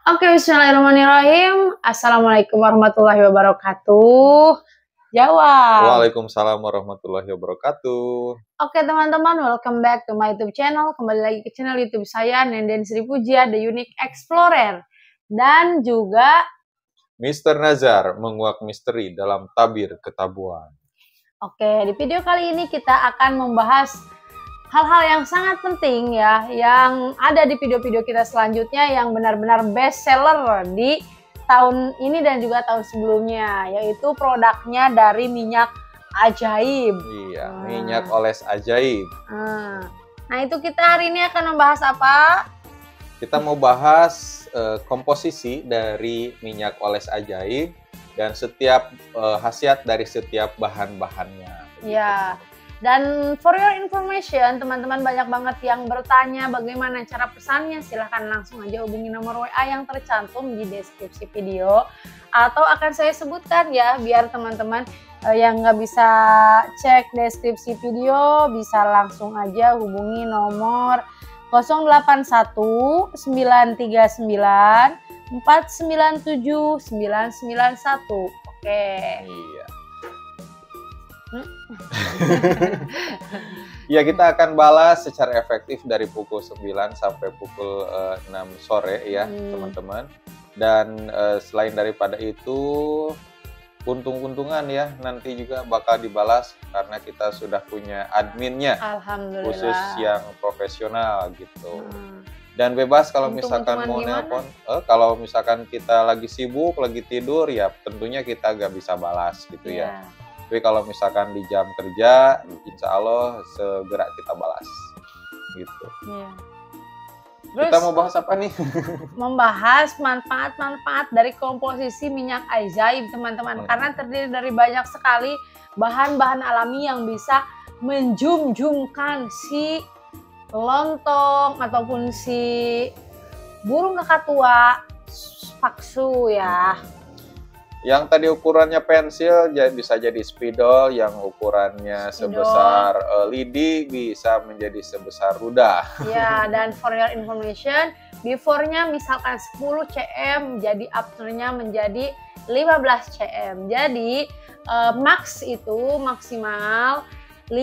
Oke, bismillahirrahmanirrahim. Assalamualaikum warahmatullahi wabarakatuh. Jawab. Waalaikumsalam warahmatullahi wabarakatuh. Oke teman-teman, welcome back to my YouTube channel. Kembali lagi ke channel YouTube saya, Nenden Sri Pujia, The Unique Explorer. Dan juga Mr. Nazar menguak misteri dalam tabir ketabuhan. Oke, di video kali ini kita akan membahas hal-hal yang sangat penting ya, yang ada di video-video kita selanjutnya yang benar-benar best seller di tahun ini dan juga tahun sebelumnya, yaitu produknya dari minyak ajaib. Iya, minyak oles ajaib. Nah, itu kita hari ini akan membahas apa? Kita mau bahas komposisi dari minyak oles ajaib dan setiap khasiat dari setiap bahan-bahannya. Ya. Dan for your information, teman-teman banyak banget yang bertanya bagaimana cara pesannya. Silahkan langsung aja hubungi nomor WA yang tercantum di deskripsi video. Atau akan saya sebutkan ya, biar teman-teman yang nggak bisa cek deskripsi video, bisa langsung aja hubungi nomor 081 939 497 991. Oke. Iya. Ya, kita akan balas secara efektif dari pukul 9 sampai pukul 6 sore ya teman-teman. Dan selain daripada itu, untung-untungan ya nanti juga bakal dibalas karena kita sudah punya adminnya. Alhamdulillah. Khusus yang profesional gitu. Dan bebas kalau misalkan mau nelpon, kalau misalkan kita lagi sibuk, lagi tidur, ya tentunya kita gak bisa balas gitu ya. Tapi kalau misalkan di jam kerja, insya Allah segera kita balas gitu. Terus, kita mau bahas apa nih? Membahas manfaat-manfaat dari komposisi minyak ajaib teman-teman. Karena terdiri dari banyak sekali bahan-bahan alami yang bisa menjunjungkan si lontong ataupun si burung kakak tua paksu ya. Yang tadi ukurannya pensil bisa jadi spidol, yang ukurannya sebesar lidi bisa menjadi sebesar ludah. Ya, dan for your information, before-nya misalkan 10 cm, jadi after-nya menjadi 15 cm. Jadi max itu maksimal 5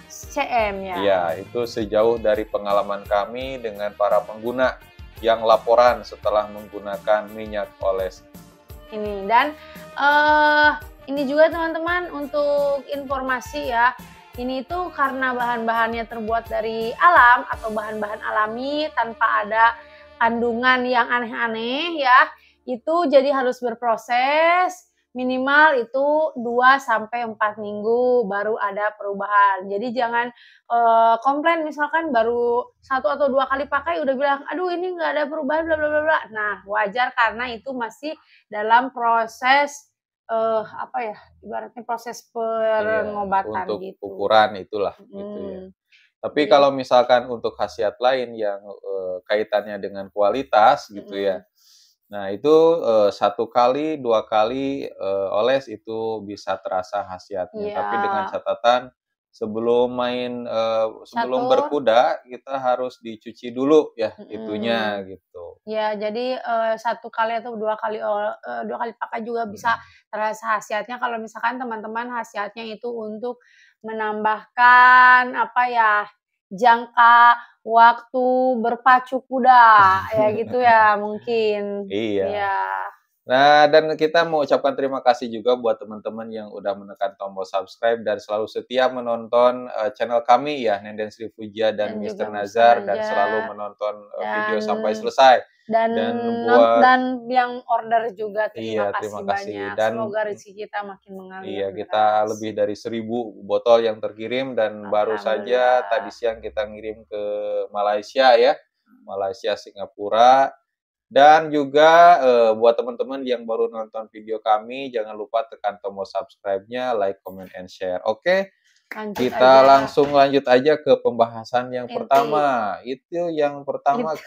cm ya. Iya, itu sejauh dari pengalaman kami dengan para pengguna yang laporan setelah menggunakan minyak oles ini. Dan ini juga teman-teman untuk informasi ya, ini tuh karena bahan-bahannya terbuat dari alam atau bahan-bahan alami tanpa ada kandungan yang aneh-aneh ya, itu jadi harus berproses minimal itu 2-4 minggu baru ada perubahan. Jadi jangan komplain misalkan baru 1 atau 2 kali pakai udah bilang, aduh ini nggak ada perubahan bla bla bla. Nah, wajar karena itu masih dalam proses apa ya, ibaratnya proses pengobatan untuk gitu. ukuran itulah gitu ya. Tapi kalau misalkan untuk khasiat lain yang kaitannya dengan kualitas gitu ya. Nah, itu 1 kali, 2 kali oles itu bisa terasa khasiatnya. Tapi dengan catatan sebelum sebelum berkuda kita harus dicuci dulu ya itunya gitu. Ya, jadi 1 kali atau 2 kali 2 kali pakai juga bisa terasa khasiatnya. Kalau misalkan teman-teman khasiatnya itu untuk menambahkan apa ya, jangka waktu berpacu kuda ya gitu ya mungkin. Iya. Ya. Nah, dan kita mau ucapkan terima kasih juga buat teman-teman yang udah menekan tombol subscribe dan selalu setia menonton channel kami ya, Nenden Sri Pujia dan Mr. Nazar, dan selalu menonton video sampai selesai. Dan yang order juga terima kasih banyak. Dan semoga rezeki kita makin mengalir. Iya, kita lebih dari 1000 botol yang terkirim dan baru saja tadi siang kita ngirim ke Malaysia ya, Malaysia, Singapura. Dan juga buat teman-teman yang baru nonton video kami, jangan lupa tekan tombol subscribe-nya, like, comment, and share. Oke, kita langsung lanjut aja ke pembahasan yang pertama. Itu yang pertama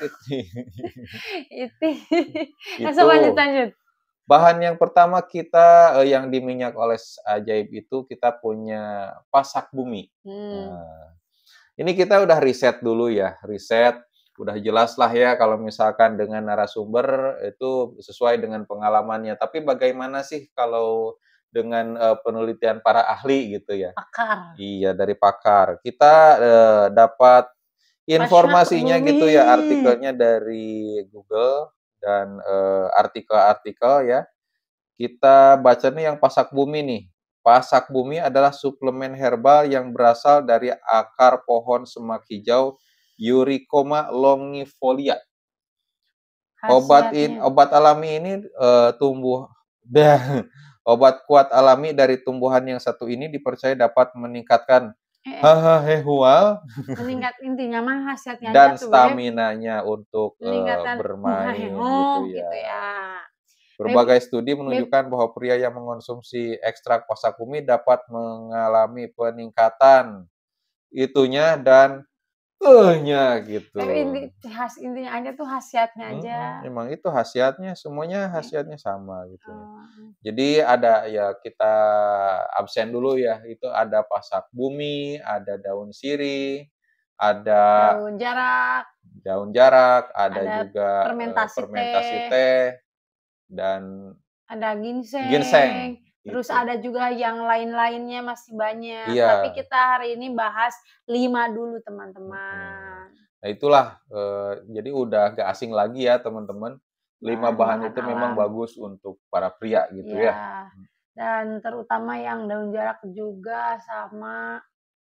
Langsung lanjut. Bahan yang pertama kita yang di minyak oles ajaib itu kita punya pasak bumi. Nah, ini kita udah riset dulu ya, riset udah jelas lah ya kalau misalkan dengan narasumber itu sesuai dengan pengalamannya. Tapi bagaimana sih kalau dengan, penelitian para ahli gitu ya? Pakar. Iya, dari pakar. Kita, dapat Passionate informasinya gitu ya, terbumi. artikelnya dari Google dan, artikel-artikel ya. Kita baca nih yang pasak bumi nih. Pasak bumi adalah suplemen herbal yang berasal dari akar pohon semak hijau Eurycoma longifolia. Khasiatnya. Obat alami ini, tumbuh dah obat kuat alami dari tumbuhan yang satu ini dipercaya dapat meningkatkan Eh, hahaha meningkat intinya mah khasiatnya aja dan tuh, Beb. staminanya untuk, Peningkatan bermain gitu gitu ya. ya. Beb, Berbagai studi Beb, menunjukkan bahwa pria yang mengonsumsi ekstrak pasak bumi dapat mengalami peningkatan itunya dan gitu. Beb intinya aja tuh khasiatnya aja. Emang itu khasiatnya, semuanya khasiatnya sama gitu ya. Oh, Jadi ada ya kita absen dulu ya, itu ada pasak bumi, ada daun sirih, ada daun jarak, daun jarak, ada ada juga, fermentasi fermentasi teh, teh, dan ada ginseng, ginseng, terus gitu. ada juga yang lain-lainnya masih banyak. Tapi Iya, kita hari ini bahas 5 dulu, mhm. teman-teman. Nah itulah, jadi udah gak asing lagi ya teman-teman, 5 bahan Bahan-bahan itu memang alam. bagus untuk para pria gitu ya. Ya, dan terutama yang daun jarak juga sama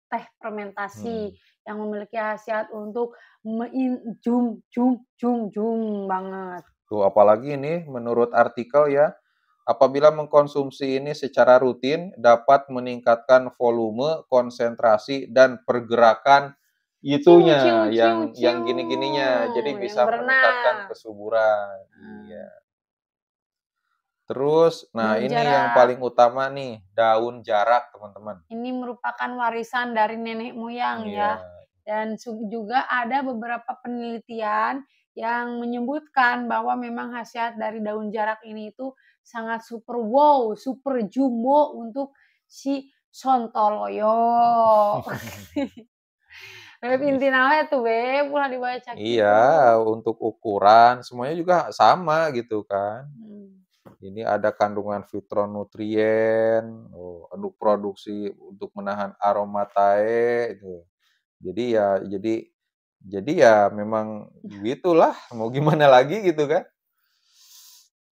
teh fermentasi Mhm. yang memiliki khasiat untuk jum jum jum jum banget. Tuh apalagi ini menurut artikel ya, apabila mengkonsumsi ini secara rutin dapat meningkatkan volume, konsentrasi, dan pergerakan Ciu ciu itunya, ciu yang ciu, gini-gininya. Jadi yang bisa meningkatkan berenang. kesuburan. Nah, Iya. Terus, nah daun ini yang jarak paling utama nih, daun jarak, teman-teman. ini merupakan warisan dari nenek moyang ya. Iya. Dan juga ada beberapa penelitian yang menyebutkan bahwa memang khasiat dari daun jarak ini itu sangat super wow, super jumbo untuk si sontoloyo. Beb inti nawe tuh beb, ulah dibaca Iya, gitu. untuk ukuran semuanya juga sama gitu kan. Hmm. Ini ada kandungan fitronutrien, untuk produksi untuk menahan aroma tae itu. Jadi ya jadi ya memang gitulah, mau gimana lagi gitu kan.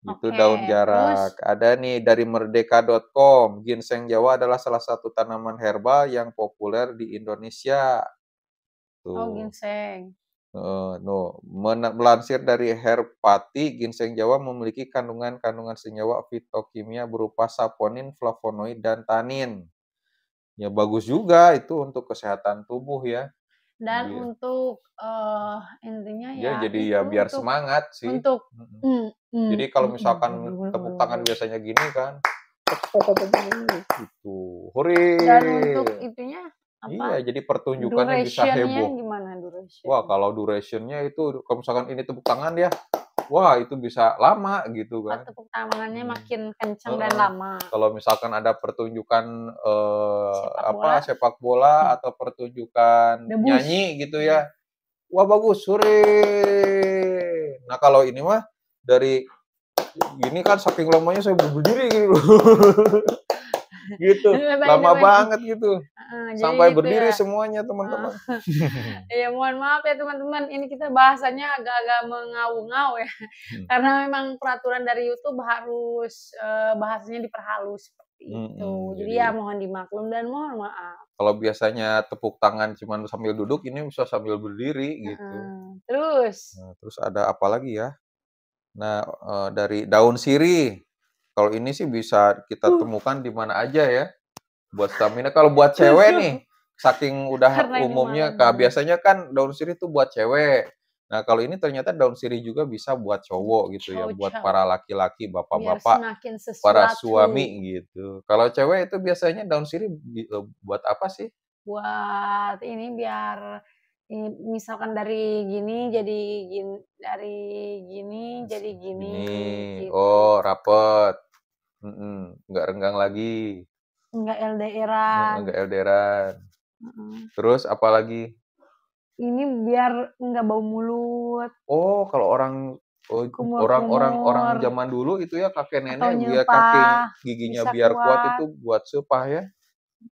Itu Oke, daun terus jarak. Ada nih dari merdeka.com, ginseng Jawa adalah salah satu tanaman herbal yang populer di Indonesia. oh Tuh. ginseng. Melansir dari Herpati, ginseng Jawa memiliki kandungan-kandungan senyawa fitokimia berupa saponin, flavonoid, dan tanin. Ya bagus juga itu untuk kesehatan tubuh ya. Dan Dia untuk, intinya dia ya jadi ya itu biar semangat sih. untuk Mhm. mmm, Jadi kalau misalkan tepuk tangan biasanya gini kan, gitu, dan hore! untuk itunya, Iya, apa, jadi pertunjukannya bisa duration-nya heboh. gimana Wah, duration? kalau duration-nya itu kalau misalkan ini tepuk tangan ya, wah itu bisa lama gitu Oh kan. tepuk tangannya Mhm, makin kencang dan heeh. lama. Kalau misalkan ada pertunjukan, Sepak bola, sepak bola atau pertunjukan debus. nyanyi gitu ya, wah bagus, hore! Nah kalau ini mah dari gini kan saking lamanya saya berdiri gitu. Gitu, lama banget gitu, Heeh, jadi sampai gitu berdiri ya. semuanya Heeh. teman-teman. Iya mohon maaf ya teman-teman, ini kita bahasanya agak-agak mengawung-ngawung ya, karena memang peraturan dari YouTube harus, bahasanya diperhalus seperti itu. Jadi Jadi ya mohon dimaklum dan mohon maaf. kalau biasanya tepuk tangan cuman sambil duduk, ini bisa sambil berdiri gitu. Heeh. Terus Nah, terus ada apa lagi ya? Nah, dari daun sirih. Kalau ini sih bisa kita temukan di mana aja ya, buat stamina. Kalau buat cewek nih, saking udah karena ini umumnya, malam dingin. biasanya kan daun sirih itu buat cewek. Nah, kalau ini ternyata daun sirih juga bisa buat cowok gitu ya, buat Cowok-cowok, para laki-laki, biar bapak-bapak, semakin para sesuatu. suami gitu. Kalau cewek itu biasanya daun sirih buat apa sih? Buat ini biar misalkan dari gini jadi dari gini jadi gini, Ini, gitu. oh rapet, nggak renggang lagi, Enggak LDR-an, nggak LDRan. heeh. Terus apalagi? ini biar nggak bau mulut, Oh, kalau orang kumur-kumur, zaman dulu itu ya kakek atau nenek biar nyepah, giginya bisa biar kuat kuat. itu buat sepah ya?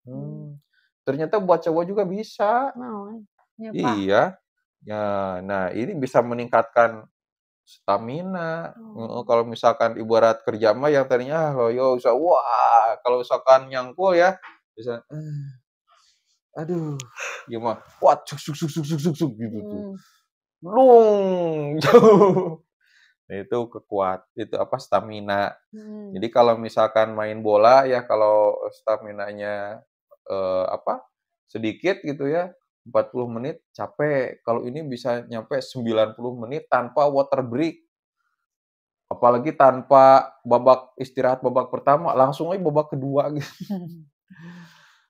Hmm, Ternyata buat cowok juga bisa. naon, nyepah. Iya. Ya, nah ini bisa meningkatkan stamina. Oh, Kalau misalkan ibarat kerja mah yang tadinya loyo bisa wah, kalau misalkan nyangkul ya bisa aduh, gimana? Wah, suk suk suk suk suk suk suk gitu tuh. mhm, Blung, jauh. Nah, itu itu apa stamina. mhm. Jadi kalau misalkan main bola ya kalau staminanya apa sedikit gitu ya 40 menit capek. Kalau ini bisa nyampe 90 menit tanpa water break. Apalagi tanpa istirahat babak pertama, langsung aja babak kedua gitu.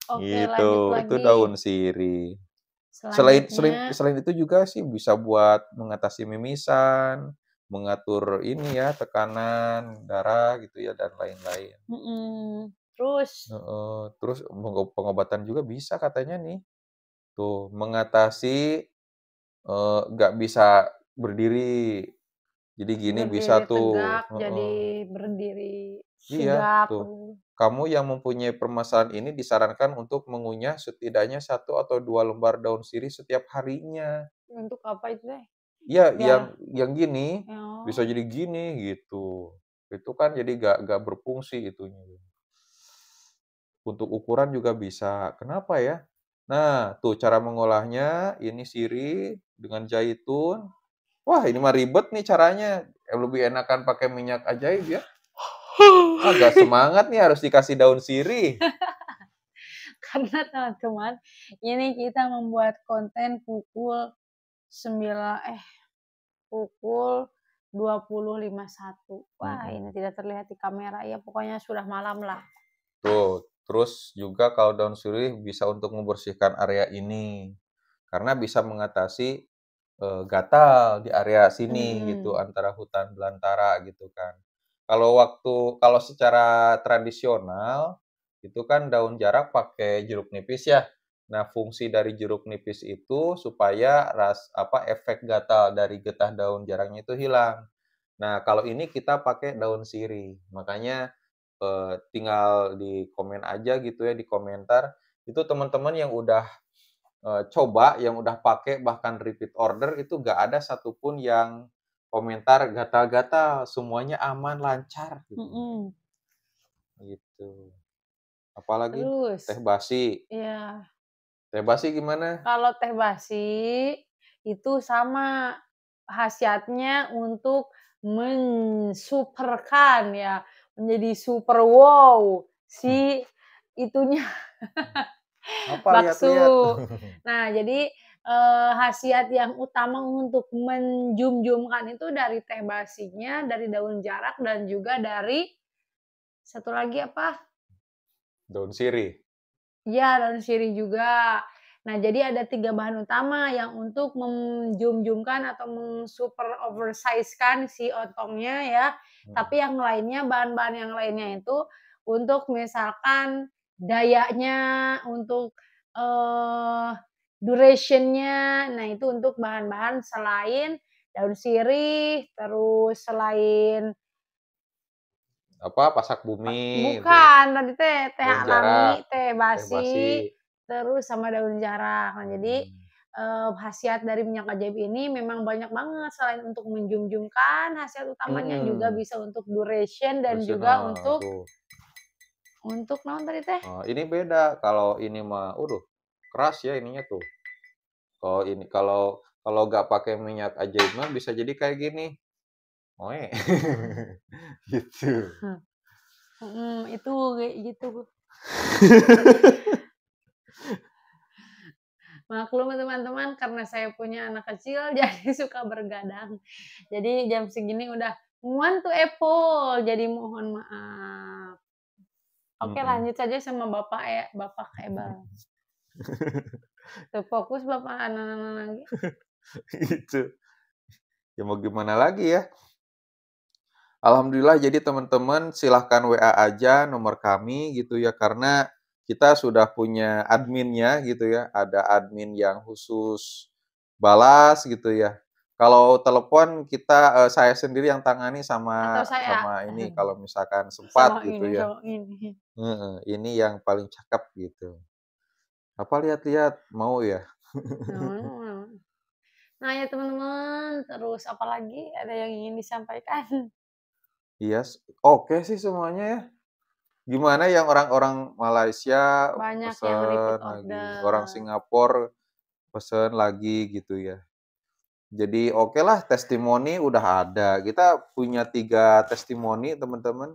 Oke, Gitu, lanjut itu lagi. daun sirih. Selain selain Selanjutnya, selain itu juga sih bisa buat mengatasi mimisan, mengatur ini ya, tekanan darah gitu ya dan lain-lain. mhm, terus Heeh, terus pengobatan juga bisa katanya nih. Tuh, mengatasi, nggak bisa berdiri. Jadi gini bisa berdiri tuh, tegak jadi heeh. berdiri Iya, sigap. tuh. Kamu yang mempunyai permasalahan ini disarankan untuk mengunyah setidaknya 1 atau 2 lembar daun sirih setiap harinya. Untuk apa itu teh? Iya, Biar yang gini, bisa oh, jadi gini, gitu. Itu kan jadi nggak berfungsi itunya. Untuk ukuran juga bisa. Kenapa ya? Nah, tuh cara mengolahnya, ini sirih dengan zaitun. Wah, ini mah ribet nih caranya. Lebih enakan pakai minyak ajaib ya. Agak semangat nih harus dikasih daun sirih. karena teman-teman, ini kita membuat konten pukul 20.51. Wah, Mhm. ini tidak terlihat di kamera ya, pokoknya sudah malam lah. Tuh, terus juga kalau daun sirih bisa untuk membersihkan area ini, karena bisa mengatasi, gatal di area sini gitu, Mhm, antara hutan belantara gitu kan. Kalau secara tradisional, itu kan daun jarak pakai jeruk nipis ya. Nah, fungsi dari jeruk nipis itu supaya efek gatal dari getah daun jaraknya itu hilang. Nah, kalau ini kita pakai daun sirih, makanya tinggal di komen aja gitu ya, di komentar, itu teman-teman yang udah, coba, yang udah pakai bahkan repeat order itu nggak ada satupun yang komentar gatal-gatal, semuanya aman, lancar gitu, mhm. gitu. Apalagi teh Terus, basi. ya Teh basi gimana? kalau teh basi itu sama khasiatnya untuk mensuperkan ya, menjadi super wow si itunya Apa lihat-lihat? bakso. Nah, jadi, khasiat yang utama untuk menjumjumkan itu dari teh basinya, dari daun jarak dan juga dari satu lagi apa? Daun sirih. Iya, daun sirih juga. Nah, jadi ada 3 bahan utama yang untuk menjumjumkan atau super oversize-kan si ontongnya ya. Mhm. Tapi yang lainnya, bahan-bahan yang lainnya itu untuk misalkan dayanya, untuk, eee, duration-nya, nah itu untuk bahan-bahan selain daun sirih, terus selain Pasak bumi itu, bukan, tadi teh teh daun alami, jarak, teh teh basi. basi, terus sama daun jarak. Nah, jadi, Mmm, khasiat dari minyak ajaib ini memang banyak banget, selain untuk menjunjungkan, khasiat utamanya juga mhm, bisa untuk duration dan juga tradisional untuk tuh. naon tadi teh? Ini beda, kalau ini mah, keras ya ininya tuh. Kalau kalau nggak pakai minyak ajaib mah bisa jadi kayak gini, oe. Gitu. Itu kayak gitu. Maklum ya teman-teman, karena saya punya anak kecil jadi suka bergadang. Jadi jam segini udah "Want to apple," jadi mohon maaf. Oke, Mhm. lanjut saja sama Bapak Ebal. Teu fokus Bapak ananana lagi. Gitu. Ya mau gimana lagi ya. Alhamdulillah jadi teman-teman silahkan WA aja nomor kami gitu ya, karena kita sudah punya adminnya gitu ya, ada admin yang khusus balas gitu ya. Kalau telepon kita, saya sendiri yang tangani Atau sama saya? sama ini kalau misalkan sempat Sama gitu ini ya. sama ini. Heeh, ini yang paling cakep gitu. Apa lihat-lihat, mau ya? Nah, nah ya teman-teman, terus apalagi ada yang ingin disampaikan? Iya, oke sih semuanya ya. Gimana yang orang-orang Malaysia Banyak yang pesen repeat lagi, orang order. Singapura pesen lagi gitu ya. Jadi okelah testimoni udah ada. Kita punya 3 testimoni teman-teman,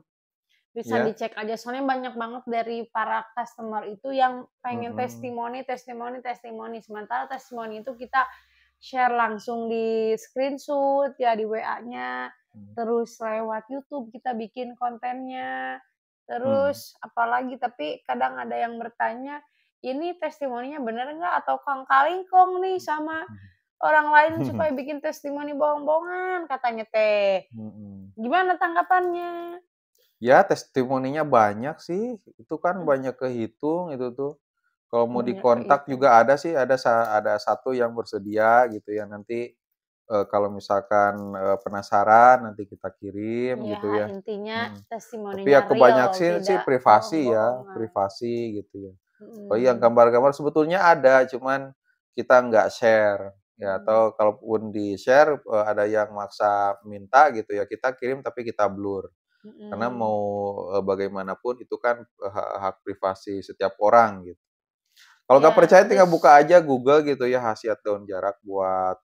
Bisa ya. dicek aja, soalnya banyak banget dari para customer itu yang pengen Mhm, testimoni testimoni testimoni, sementara testimoni itu kita share langsung di screenshot ya di WA-nya, mhm, terus lewat YouTube kita bikin kontennya, mhm. terus apalagi tapi kadang ada yang bertanya, "Ini testimoninya bener nggak atau kong kali kong nih sama orang lain supaya bikin testimoni bohong-bohongan?" Katanya teh. Mhm. Gimana tanggapannya? Ya testimoninya banyak sih, itu kan banyak kehitung itu tuh. Kalau mau Banyak dikontak kehitung. juga ada sih, ada satu yang bersedia gitu ya, nanti, kalau misalkan, penasaran nanti kita kirim Iya, gitu ya, intinya mhm. Tapi testimoninya ya real, kebanyak sih tidak privasi ya, bohong-bohongan. privasi gitu ya. Oh iya, Mhm, gambar-gambar sebetulnya ada, cuman kita nggak share, ya mhm. atau kalaupun di-share, ada yang maksa minta gitu ya, kita kirim tapi kita blur. Karena Mhm. mau, bagaimanapun itu kan, hak privasi setiap orang gitu. Kalau nggak Iya, percaya terus tinggal buka aja Google gitu ya, khasiat daun jarak buat,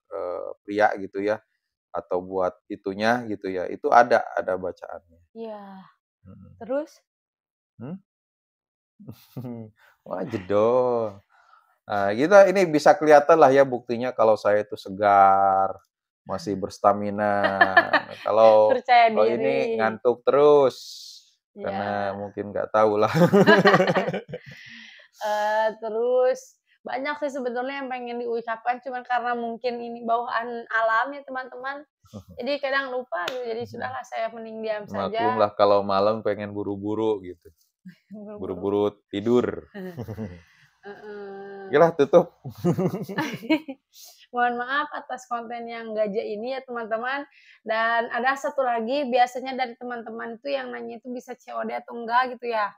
pria gitu ya, atau buat itunya gitu ya, itu ada bacaannya. iya, Mhm. terus? Hmm? Wah, jedor. Nah, kita ini bisa kelihatan lah ya buktinya kalau saya itu segar, masih berstamina. Kalau Percaya kalau ini diri. ngantuk terus, karena Iya, mungkin nggak tahu lah. terus banyak sih sebetulnya yang pengen diucapkan, cuman karena mungkin ini bawaan alam ya teman-teman, jadi kadang lupa gitu, jadi sudahlah saya mending diam saja, Maklumlah kalau malam pengen buru-buru gitu, buru-buru. buru-buru tidur. Heeh. Okelah tutup. Mohon maaf atas konten yang gaje ini ya teman-teman. Dan ada satu lagi biasanya dari teman-teman itu yang nanya itu bisa COD atau enggak gitu ya.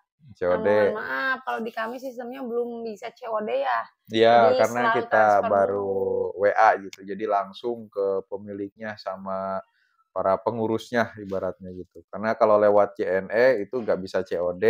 Nah COD. mohon maaf kalau di kami sistemnya belum bisa COD ya. Iya, Jadi karena selalu kita transfer baru dulu. WA gitu, jadi langsung ke pemiliknya sama para pengurusnya ibaratnya gitu. Karena kalau lewat JNE itu nggak bisa COD,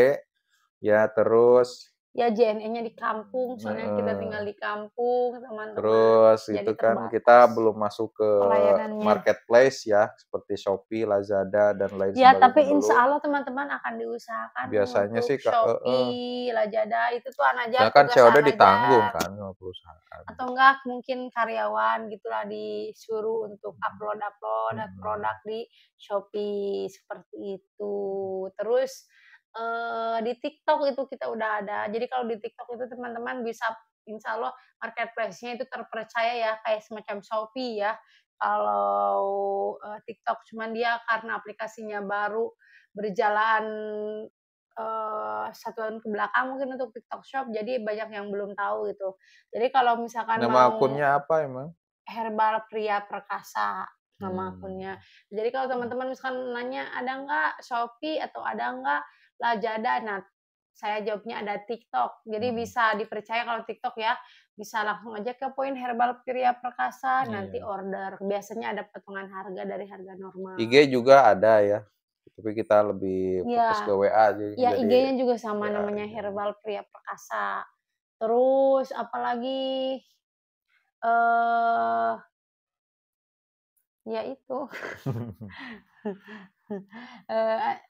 ya terus Ya JNE-nya di kampung, soalnya kita tinggal heeh, di kampung teman-teman. terus Jadi itu kan kita terbatas belum masuk ke pelayanannya. marketplace ya, seperti Shopee, Lazada, dan lain Ya, tapi sebagainya belum. insya Allah teman-teman akan diusahakan nih Biasanya untuk sih Kak heeh, Shopee, Lazada, itu tuh aja soalnya kan tugas COD ditanggung aja. kan sama perusahaan. Atau enggak mungkin karyawan gitulah disuruh untuk upload-upload Mhm, produk di Shopee, seperti itu. Terus, di TikTok itu kita udah ada. Jadi kalau di TikTok itu teman-teman bisa insya Allah marketplace-nya itu terpercaya ya, kayak semacam Shopee ya. Kalau, TikTok, cuman dia karena aplikasinya baru berjalan, 1 tahun ke belakang mungkin untuk TikTok Shop, jadi banyak yang belum tahu gitu. Jadi kalau misalkan nama mau akunnya apa emang? Herbal Pria Perkasa nama Mmm, akunnya. Jadi kalau teman-teman misalkan nanya, "Ada nggak Shopee atau ada nggak Lazada?" Nah, saya jawabnya ada TikTok. Jadi mhm, bisa dipercaya kalau TikTok ya, bisa langsung aja ke poin Herbal Pria Perkasa, nanti iya. order. Biasanya ada potongan harga dari harga normal. IG juga ada ya, tapi kita lebih fokus Iya, ke WA ya jadi IG-nya juga sama WA namanya aja. Herbal Pria Perkasa. Terus apalagi, eee, ya itu.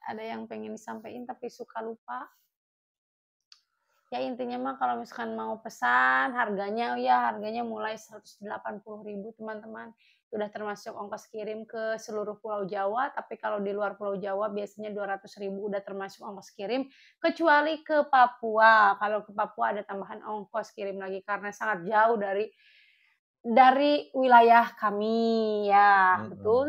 Ada yang pengen disampaikan tapi suka lupa. Ya intinya mah kalau misalkan mau pesan harganya ya harganya mulai 180.000 teman-teman. Udah termasuk ongkos kirim ke seluruh Pulau Jawa, tapi kalau di luar Pulau Jawa biasanya 200.000 udah termasuk ongkos kirim, kecuali ke Papua. Kalau ke Papua ada tambahan ongkos kirim lagi karena sangat jauh dari wilayah kami, ya, Mhm, betul?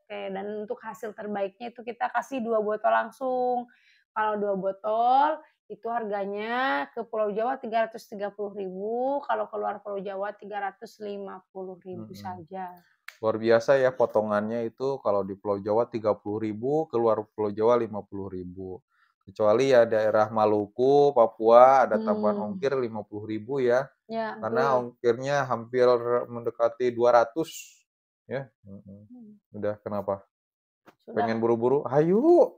Oke, dan untuk hasil terbaiknya itu kita kasih 2 botol langsung. Kalau 2 botol, itu harganya ke Pulau Jawa 330.000, kalau keluar Pulau Jawa 350.000 saja. Luar biasa ya potongannya itu kalau di Pulau Jawa 30.000, keluar Pulau Jawa 50.000. Kecuali ya daerah Maluku, Papua ada tambahan ongkir 50.000 ya. Ya, Karena ongkirnya hampir mendekati 200 ya. Udah kenapa? Sudah. Pengen buru-buru? Hayu.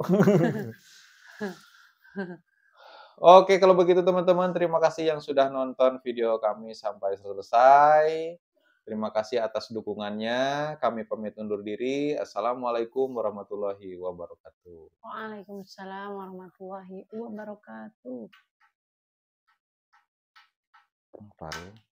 Oke, kalau begitu teman-teman, terima kasih yang sudah nonton video kami sampai selesai. Terima kasih atas dukungannya. Kami pamit undur diri. Assalamualaikum warahmatullahi wabarakatuh. Waalaikumsalam warahmatullahi wabarakatuh. Farid.